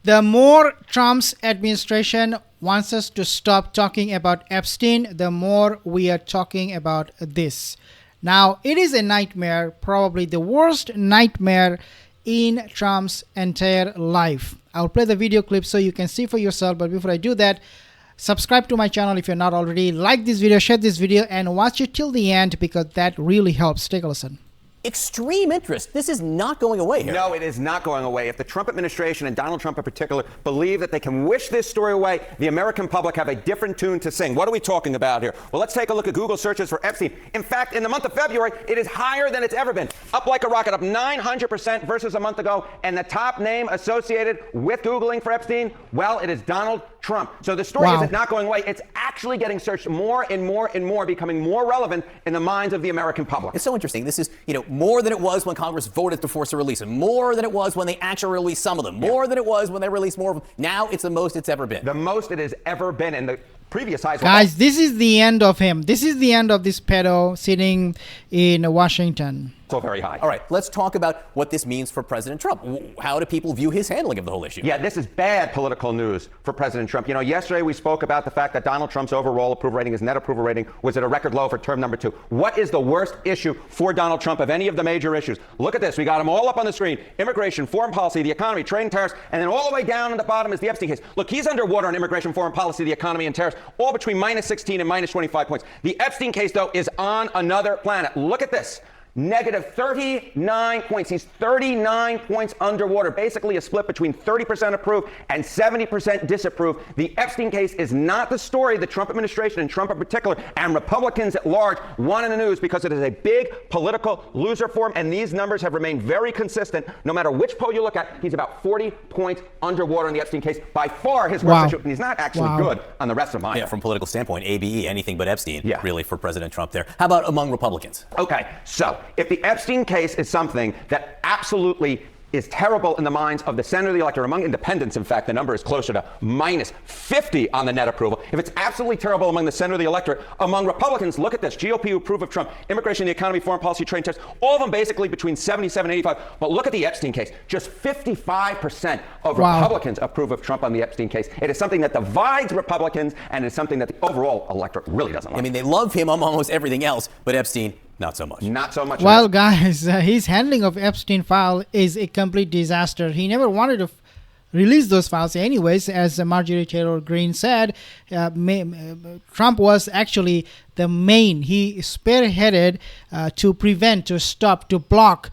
The more Trump's administration wants us to stop talking about Epstein, the more we are talking about this. Now, it is a nightmare, probably the worst nightmare in Trump's entire life. I'll play the video clip so you can see for yourself, but before I do that, subscribe to my channel if you're not already, like this video, share this video, and watch it till the end because that really helps. Take a listen. Extreme interest. This is not going away here. No, it is not going away. If the Trump administration and Donald Trump in particular believe that they can wish this story away, the American public have a different tune to sing. What are we talking about here? Well, let's take a look at Google searches for Epstein. In fact, in the month of February, it is higher than it's ever been. Up like a rocket, up 900% versus a month ago. And the top name associated with Googling for Epstein, well, it is Donald Trump. So the story isn't not going away. It's actually getting searched more and more and more, becoming more relevant in the minds of the American public. It's so interesting. This is, more than it was when Congress voted to force a release, and more than it was when they actually released some of them, more than it was when they released more of them. Now it's the most it's ever been. The most it has ever been. And the previous highs. Guys, this is the end of him. This is the end of this pedo sitting in Washington. So very high. All right, let's talk about what this means for President Trump. How do people view his handling of the whole issue? Yeah, this is bad political news for President Trump. Yesterday we spoke about the fact that Donald Trump's overall approval rating, his net approval rating, was at a record low for term number 2. What is the worst issue for Donald Trump of any of the major issues? Look at this. We got them all up on the screen. Immigration, foreign policy, the economy, trade and tariffs, and then all the way down at the bottom is the Epstein case. Look, he's underwater on immigration, foreign policy, the economy, and tariffs, all between minus 16 and minus 25 points. The Epstein case, though, is on another planet. Look at this. Negative 39 points. He's 39 points underwater. Basically a split between 30% approve and 70% disapprove. The Epstein case is not the story the Trump administration and Trump in particular and Republicans at large want in the news because it is a big political loser for him. And these numbers have remained very consistent. No matter which poll you look at, he's about 40 points underwater in the Epstein case. By far his worst issue. And he's not actually good on the rest of mine. Yeah, from a political standpoint, ABE, anything but Epstein, really, for President Trump there. How about among Republicans? Okay, so if the Epstein case is something that absolutely is terrible in the minds of the center of the electorate, among independents, in fact, the number is closer to minus 50 on the net approval. If it's absolutely terrible among the center of the electorate, among Republicans, look at this. GOP who approve of Trump, immigration, the economy, foreign policy, trade, tariffs, all of them basically between 77 and 85. But look at the Epstein case. Just 55% of Republicans approve of Trump on the Epstein case. It is something that divides Republicans, and it's something that the overall electorate really doesn't like. I mean, they love him on almost everything else, but Epstein, not so much. Not so much. Well, guys, his handling of Epstein file is a complete disaster. He never wanted to release those files anyways. As Marjorie Taylor Greene said, Trump was actually the main. He spearheaded to prevent, to stop, to block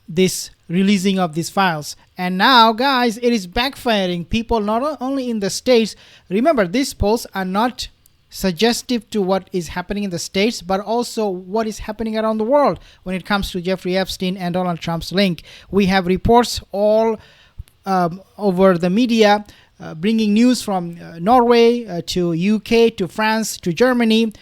this releasing of these files. And now, guys, it is backfiring. People not only in the States, remember, these polls are not suggestive to what is happening in the States, but also what is happening around the world when it comes to Jeffrey Epstein and Donald Trump's link. We have reports all over the media bringing news from Norway to UK to France to Germany.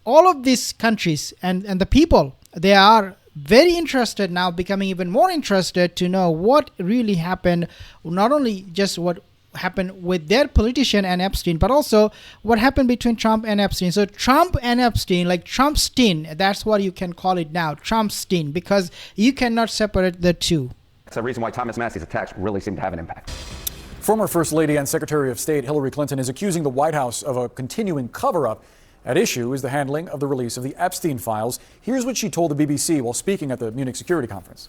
All of these countries and the people, they are very interested now, becoming even more interested to know what really happened, not only just what happened with their politician and Epstein, but also what happened between Trump and Epstein. So Trump and Epstein, like Trumpstein, that's what you can call it now, Trumpstein, because you cannot separate the two. That's the reason why Thomas Massie's attacks really seem to have an impact. Former First Lady and Secretary of State Hillary Clinton is accusing the White House of a continuing cover-up. At issue is the handling of the release of the Epstein files. Here's what she told the BBC while speaking at the Munich Security Conference.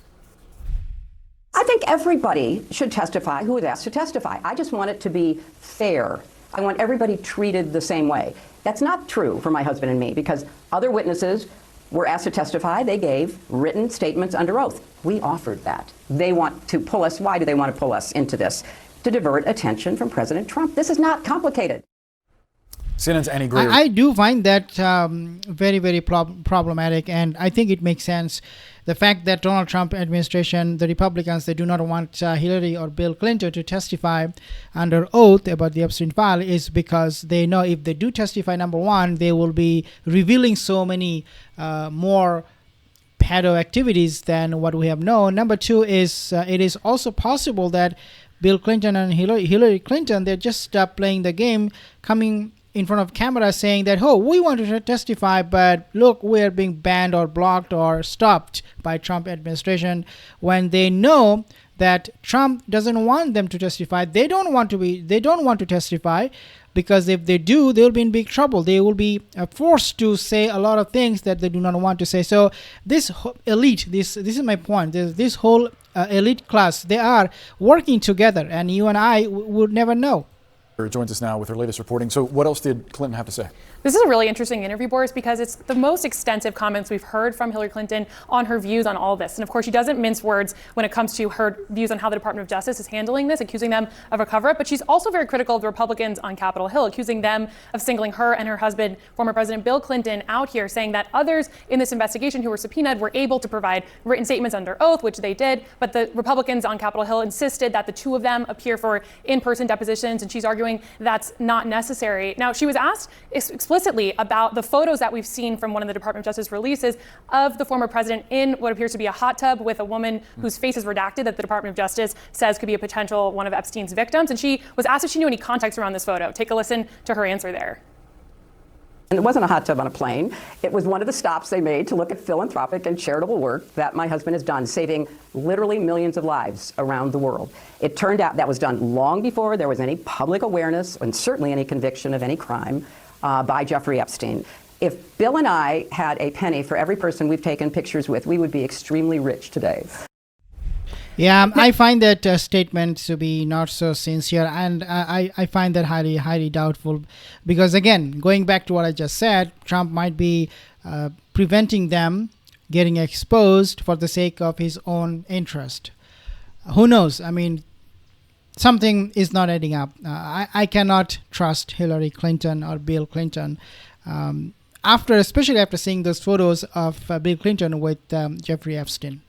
I think everybody should testify who is asked to testify. I just want it to be fair. I want everybody treated the same way. That's not true for my husband and me because other witnesses were asked to testify. They gave written statements under oath. We offered that. They want to pull us. Why do they want to pull us into this? To divert attention from President Trump. This is not complicated. CNN's Annie Greer. I do find that very, very problematic, and I think it makes sense. The fact that Donald Trump administration, the Republicans, they do not want Hillary or Bill Clinton to testify under oath about the Epstein file is because they know if they do testify, number one, they will be revealing so many more pedo activities than what we have known. Number two is it is also possible that Bill Clinton and Hillary Clinton, they're just playing the game, coming in front of camera saying that, oh, we want to testify, but look, we're being banned or blocked or stopped by Trump administration, when they know that Trump doesn't want them to testify. They don't want to testify, because if they do, they'll be in big trouble. They will be forced to say a lot of things that they do not want to say. So this elite, this is my point. This whole elite class, they are working together, and you and I would never know. Joins us now with her latest reporting. So what else did Clinton have to say? This is a really interesting interview, Boris, because it's the most extensive comments we've heard from Hillary Clinton on her views on all this. And of course, she doesn't mince words when it comes to her views on how the Department of Justice is handling this, accusing them of a cover-up. But she's also very critical of the Republicans on Capitol Hill, accusing them of singling her and her husband, former President Bill Clinton, out here, saying that others in this investigation who were subpoenaed were able to provide written statements under oath, which they did. But the Republicans on Capitol Hill insisted that the two of them appear for in-person depositions, and she's arguing that's not necessary. Now, she was asked explicitly about the photos that we've seen from one of the Department of Justice releases of the former president in what appears to be a hot tub with a woman whose face is redacted that the Department of Justice says could be a potential one of Epstein's victims. And she was asked if she knew any context around this photo. Take a listen to her answer there. And it wasn't a hot tub on a plane. It was one of the stops they made to look at philanthropic and charitable work that my husband has done, saving literally millions of lives around the world. It turned out that was done long before there was any public awareness and certainly any conviction of any crime by Jeffrey Epstein. If Bill and I had a penny for every person we've taken pictures with, we would be extremely rich today. Yeah, I find that statement to be not so sincere, and I find that highly, highly doubtful, because again, going back to what I just said, Trump might be preventing them getting exposed for the sake of his own interest. Who knows? I mean, something is not adding up. I cannot trust Hillary Clinton or Bill Clinton, especially after seeing those photos of Bill Clinton with Jeffrey Epstein.